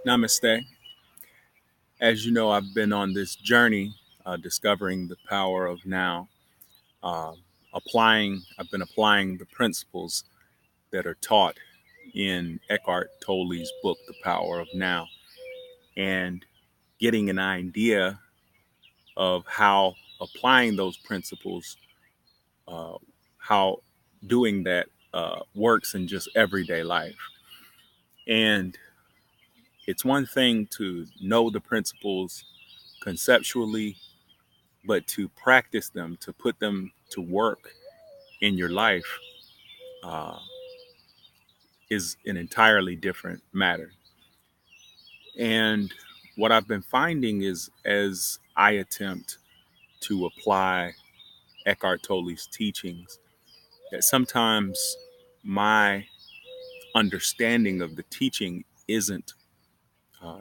Namaste. As you know, I've been on this journey discovering the power of now. Uh, I've been applying the principles that are taught in Eckhart Tolle's book, The Power of Now, and getting an idea of how applying those principles, uh, how doing that works in just everyday life. And it's one thing to know the principles conceptually, but to practice them, to put them to work in your life, uh, is an entirely different matter. And what I've been finding is as I attempt to apply Eckhart Tolle's teachings, that sometimes my understanding of the teaching isn't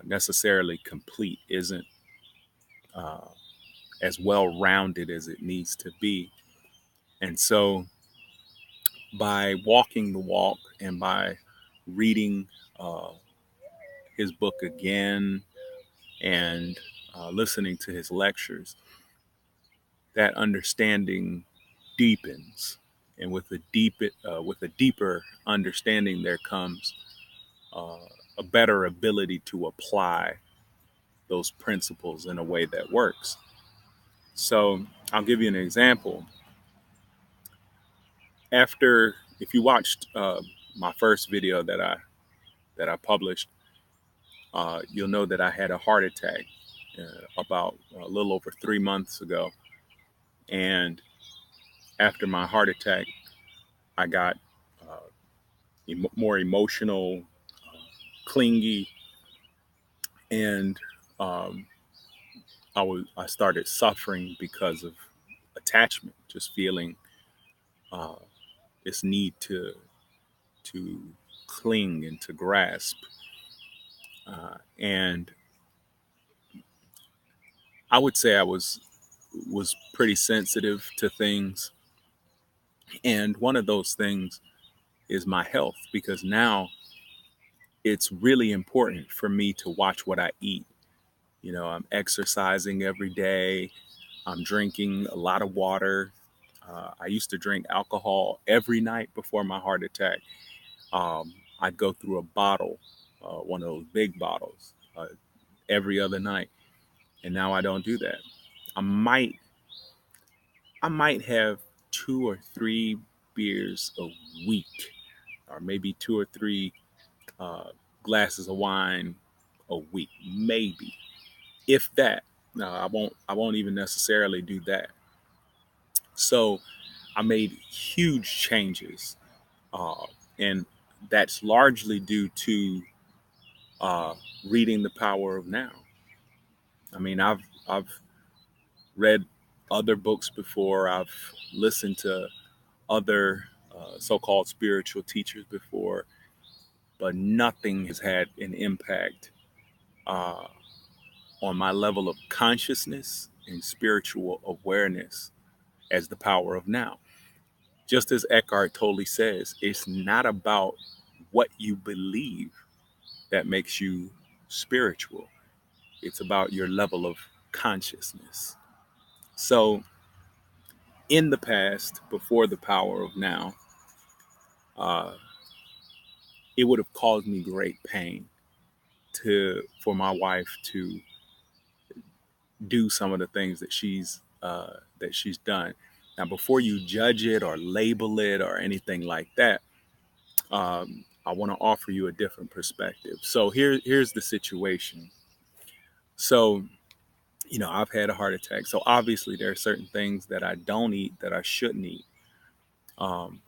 necessarily complete, isn't uh, as well rounded as it needs to be. And so by walking the walk and by reading uh, his book again and listening to his lectures, that understanding deepens. And with a deeper understanding, there comes uh, a better ability to apply those principles in a way that works. So I'll give you an example. If you watched my first video that I published, you'll know that I had a heart attack about a little over 3 months ago. And after my heart attack, I got uh, more emotional, clingy, and um, I started suffering because of attachment, just feeling uh, this need to cling and to grasp. And I would say I was pretty sensitive to things, and one of those things is my health, because now it's really important for me to watch what I eat. I'm exercising every day. I'm drinking a lot of water. I used to drink alcohol every night before my heart attack. I'd go through a bottle, one of those big bottles, every other night, and now I don't do that. I might, I might have 2 or 3 beers a week, or maybe 2 or 3 uh, glasses of wine a week, maybe, if that. No, I won't even necessarily do that. So I made huge changes, uh, and that's largely due to uh, reading The Power of Now. I mean, I've read other books before. I've listened to other so-called spiritual teachers before, but nothing has had an impact uh, on my level of consciousness and spiritual awareness as The Power of Now. Just as Eckhart Tolle says, it's not about what you believe that makes you spiritual. It's about your level of consciousness. So, in the past, before The Power of Now, uh, it would have caused me great pain for my wife to do some of the things that she's done. Now, before you judge it or label it or anything like that, I want to offer you a different perspective. So here's the situation. So, I've had a heart attack. So obviously there are certain things that I don't eat that I shouldn't eat. Um,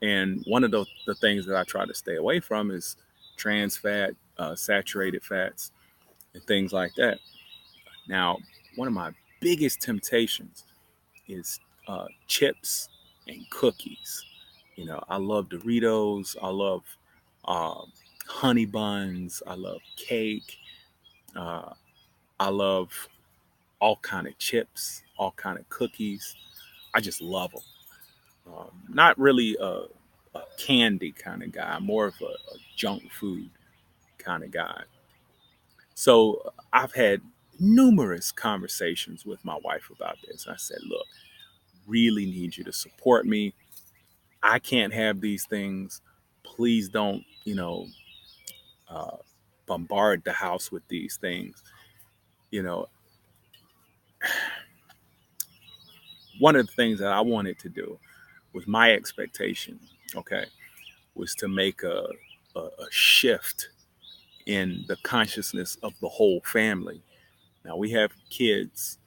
and one of the things that I try to stay away from is trans fat, saturated fats, and things like that. Now, one of my biggest temptations is chips and cookies. I love Doritos. I love uh, honey buns. I love cake. Uh, I love all kind of chips, all kind of cookies. I just love them. Not really a candy kind of guy. I'm more of a junk food kind of guy. So I've had numerous conversations with my wife about this. I said, look, really need you to support me. I can't have these things. Please don't, uh, bombard the house with these things. You know, one of the things that I wanted to do was my expectation, okay, was to make a shift in the consciousness of the whole family. Now we have kids.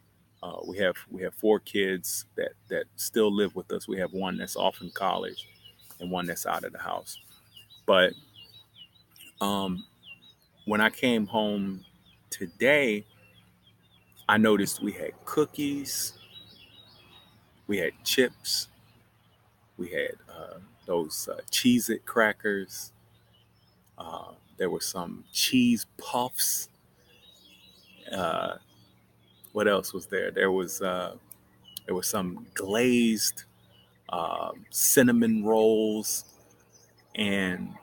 We have 4 kids that still live with us. We have one that's off in college, and one that's out of the house. But um, when I came home today, I noticed we had cookies, we had chips, we had those Cheez-It crackers. There were some cheese puffs. Uh, what else was there? There was some glazed cinnamon rolls, and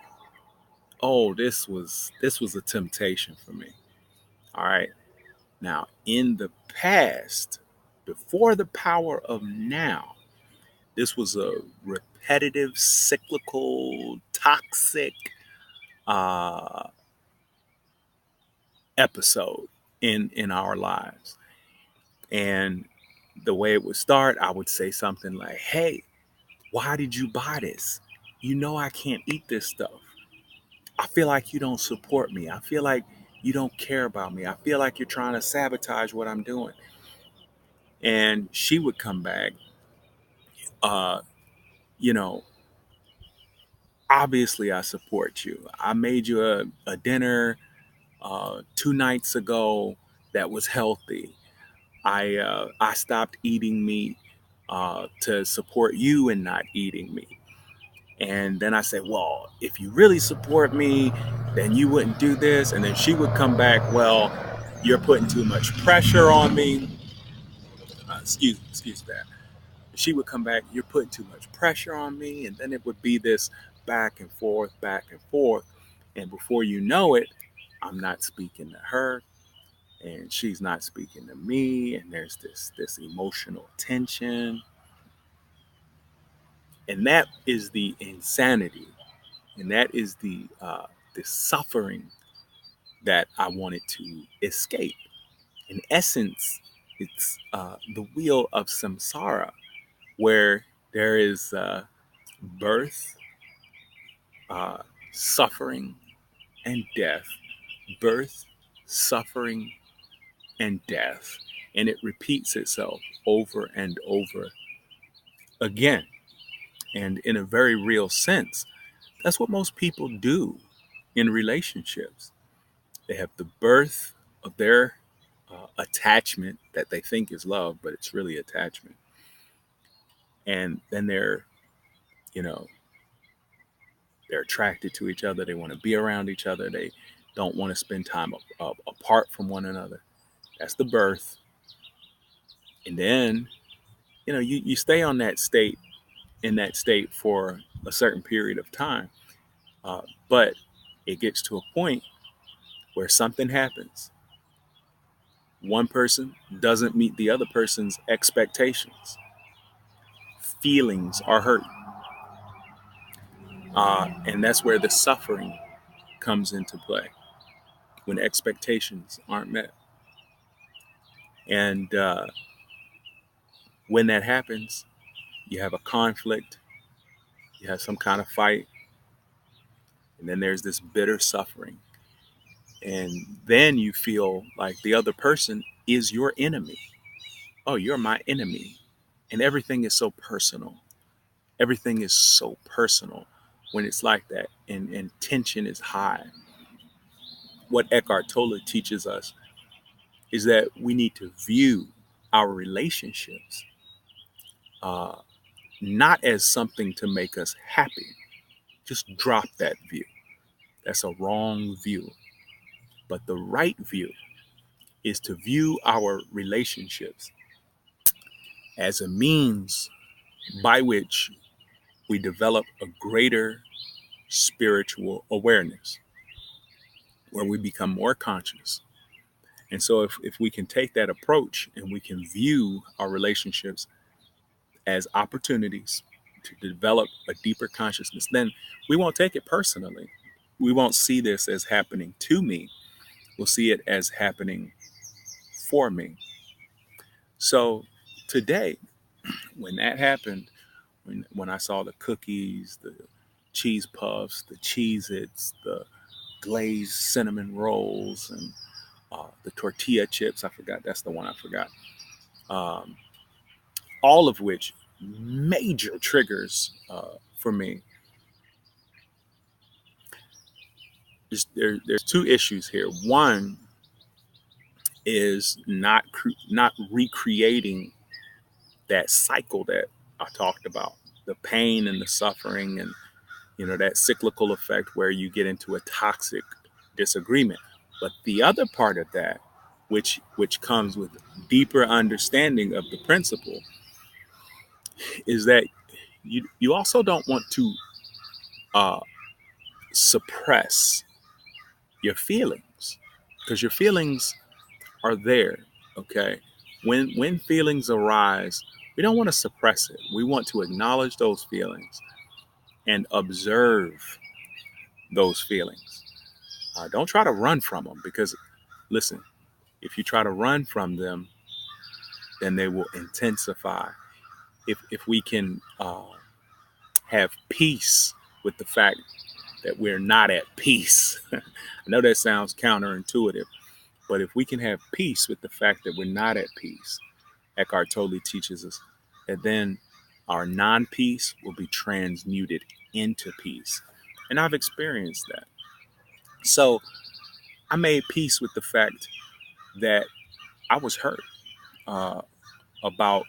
oh, this was a temptation for me. All right, now in the past, before the power of now, this was a repetitive, cyclical, toxic uh, episode in our lives. And the way it would start, I would say something like, "Hey, why did you buy this? You know I can't eat this stuff. I feel like you don't support me. I feel like you don't care about me. I feel like you're trying to sabotage what I'm doing." And she would come back, uh, you know, obviously I support you. I made you a dinner 2 nights ago that was healthy. I stopped eating meat to support you in not eating meat. And then I said, well, if you really support me, then you wouldn't do this. And then she would come back, well, you're putting too much pressure on me. Excuse that. She would come back, you're putting too much pressure on me. And then it would be this back and forth, back and forth. And before you know it, I'm not speaking to her and she's not speaking to me. And there's this emotional tension. And that is the insanity. And that is the suffering that I wanted to escape. In essence, it's the wheel of samsara, where there is birth, uh, suffering, and death. Birth, suffering, and death. And it repeats itself over and over again. And in a very real sense, that's what most people do in relationships. They have the birth of their attachment that they think is love, but it's really attachment. And then you know, they're attracted to each other. They want to be around each other. They don't want to spend time apart from one another. That's the birth. And then, you stay on that state, in that state for a certain period of time. Uh, but it gets to a point where something happens. One person doesn't meet the other person's expectations. Feelings are hurt. And that's where the suffering comes into play, when expectations aren't met. And when that happens, you have a conflict, you have some kind of fight, and then there's this bitter suffering. And then you feel like the other person is your enemy. Oh, you're my enemy. And everything is so personal. Everything is so personal when it's like that, and tension is high. What Eckhart Tolle teaches us is that we need to view our relationships uh, not as something to make us happy. Just drop that view. That's a wrong view. But the right view is to view our relationships as a means by which we develop a greater spiritual awareness, where we become more conscious, And so if we can take that approach and we can view our relationships as opportunities to develop a deeper consciousness, then we won't take it personally. We won't see this as happening to me. We'll see it as happening for me. So today, when that happened, when I saw the cookies, the cheese puffs, the Cheez-Its, the glazed cinnamon rolls, and the tortilla chips, I forgot, that's the one I forgot. Um, all of which major triggers for me. There's two issues here. One is not recreating that cycle that I talked about, the pain and the suffering, and that cyclical effect where you get into a toxic disagreement. But the other part of that, which comes with deeper understanding of the principle, is that you also don't want to uh, suppress your feelings, because your feelings are there. Okay, when feelings arise, we don't want to suppress it. We want to acknowledge those feelings and observe those feelings. Don't try to run from them, because listen, if you try to run from them, then they will intensify. If we can have peace with the fact that we're not at peace. I know that sounds counterintuitive, but if we can have peace with the fact that we're not at peace, Eckhart Tolle teaches us that then our non-peace will be transmuted into peace. And I've experienced that. So I made peace with the fact that I was hurt uh, about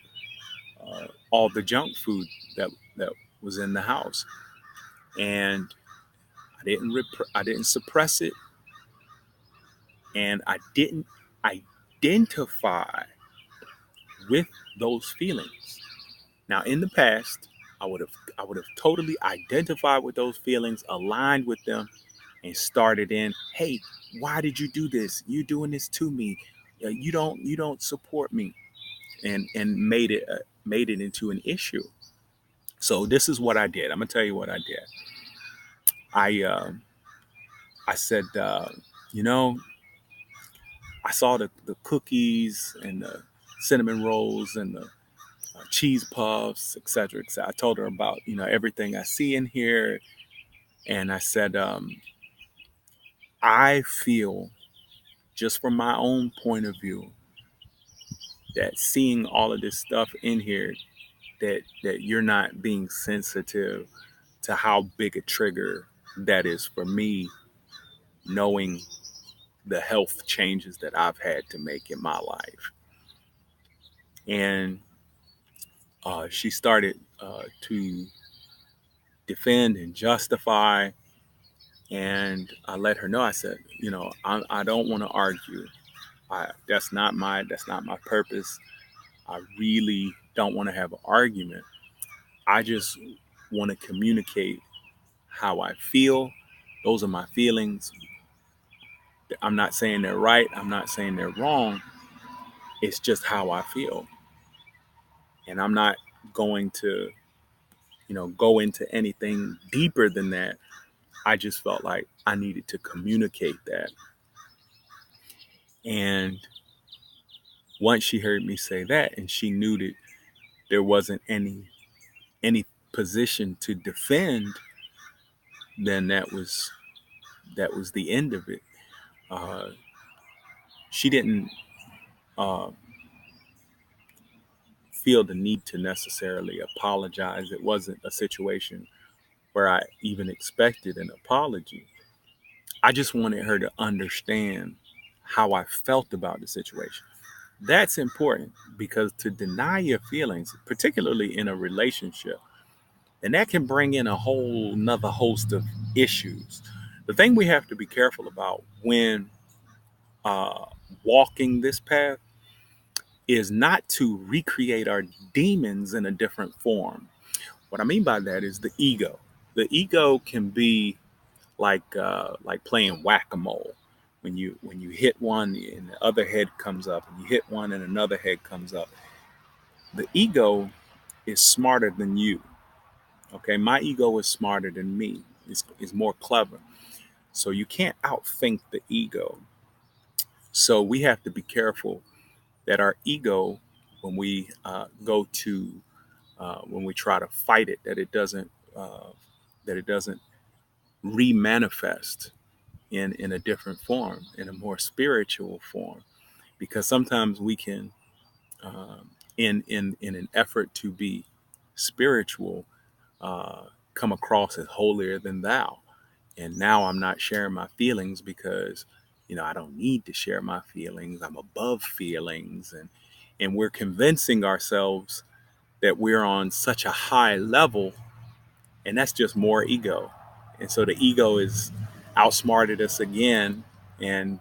all the junk food that was in the house, and I didn't suppress it, and I didn't identify with those feelings. Now, in the past, I would have totally identified with those feelings, aligned with them, and started in, hey, why did you do this? You're doing this to me. You don't support me, and made it into an issue. So this is what I did. I'm gonna tell you what I did. I uh, I said, you know, I saw the cookies and the cinnamon rolls and the cheese puffs, etc. etc. I told her about everything I see in here, and I said, I feel, just from my own point of view, that seeing all of this stuff in here, that you're not being sensitive to how big a trigger that is for me, knowing the health changes that I've had to make in my life. And she started to defend and justify. And I let her know. I said, I don't want to argue. That's not my purpose. I really don't want to have an argument. I just want to communicate how I feel. Those are my feelings. I'm not saying they're right. I'm not saying they're wrong. It's just how I feel. And I'm not going to, go into anything deeper than that. I just felt like I needed to communicate that. And once she heard me say that, and she knew that there wasn't any position to defend, then that was the end of it. Uh, she didn't uh, feel the need to necessarily apologize. It wasn't a situation where I even expected an apology. I just wanted her to understand how I felt about the situation. That's important, because to deny your feelings, particularly in a relationship, and that can bring in a whole nother host of issues. The thing we have to be careful about when uh, walking this path is not to recreate our demons in a different form. What I mean by that is the ego. The ego can be like playing whack-a-mole. when you hit one and the other head comes up, and you hit one and another head comes up. The ego is smarter than you. Okay, my ego is smarter than me. It's more clever. So you can't outthink the ego. So we have to be careful that our ego, when we go to when we try to fight it, uh, that it doesn't remanifest in a different form, in a more spiritual form. Because sometimes we can, in an effort to be spiritual, uh, come across as holier than thou. And now I'm not sharing my feelings because, I don't need to share my feelings. I'm above feelings, and we're convincing ourselves that we're on such a high level, and that's just more ego. And so the ego is outsmarted us again, and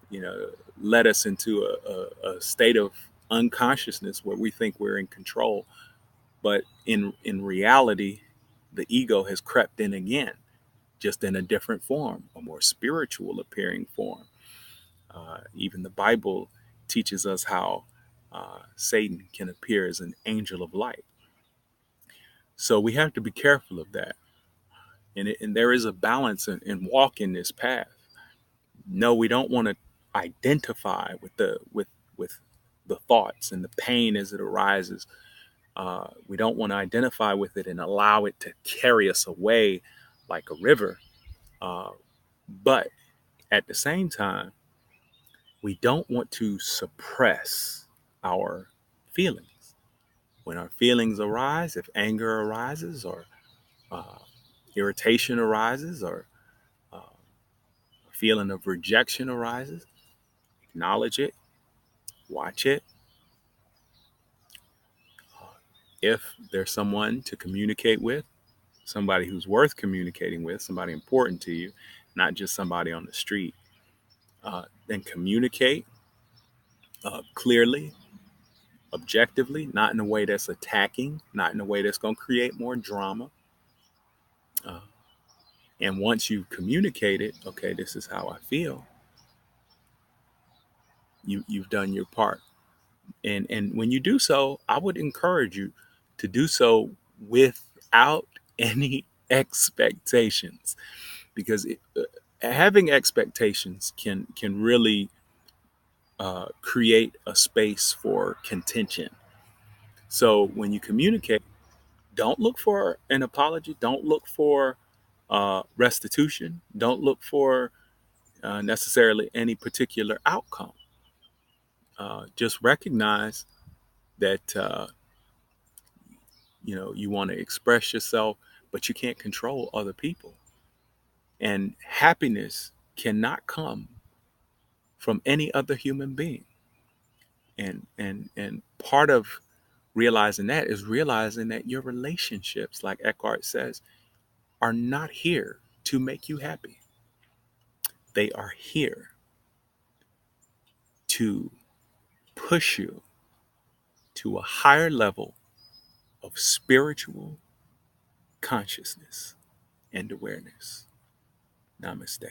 you know led us into a state of unconsciousness where we think we're in control. But in reality, the ego has crept in again, just in a different form, a more spiritual appearing form. Even the Bible teaches us how Satan can appear as an angel of light. So we have to be careful of that. And there is a balance in walking this path. No, we don't want to identify with the thoughts and the pain as it arises. We don't want to identify with it and allow it to carry us away like a river. Uh, but at the same time, we don't want to suppress our feelings. When our feelings arise, if anger arises, or uh, irritation arises, or a feeling of rejection arises, acknowledge it, watch it. If there's someone to communicate with, somebody who's worth communicating with, somebody important to you, not just somebody on the street, then communicate clearly, objectively, not in a way that's attacking, not in a way that's going to create more drama. Uh, and once you've communicated, okay, this is how I feel, you've done your part. And when you do so, I would encourage you to do so without any expectations, because having expectations can really create a space for contention. So when you communicate, don't look for an apology. Don't look for restitution. Don't look for necessarily any particular outcome. Just recognize that you want to express yourself, but you can't control other people. And happiness cannot come from any other human being. And part of realizing that is realizing that your relationships, like Eckhart says, are not here to make you happy. They are here to push you to a higher level of spiritual consciousness and awareness. Namaste.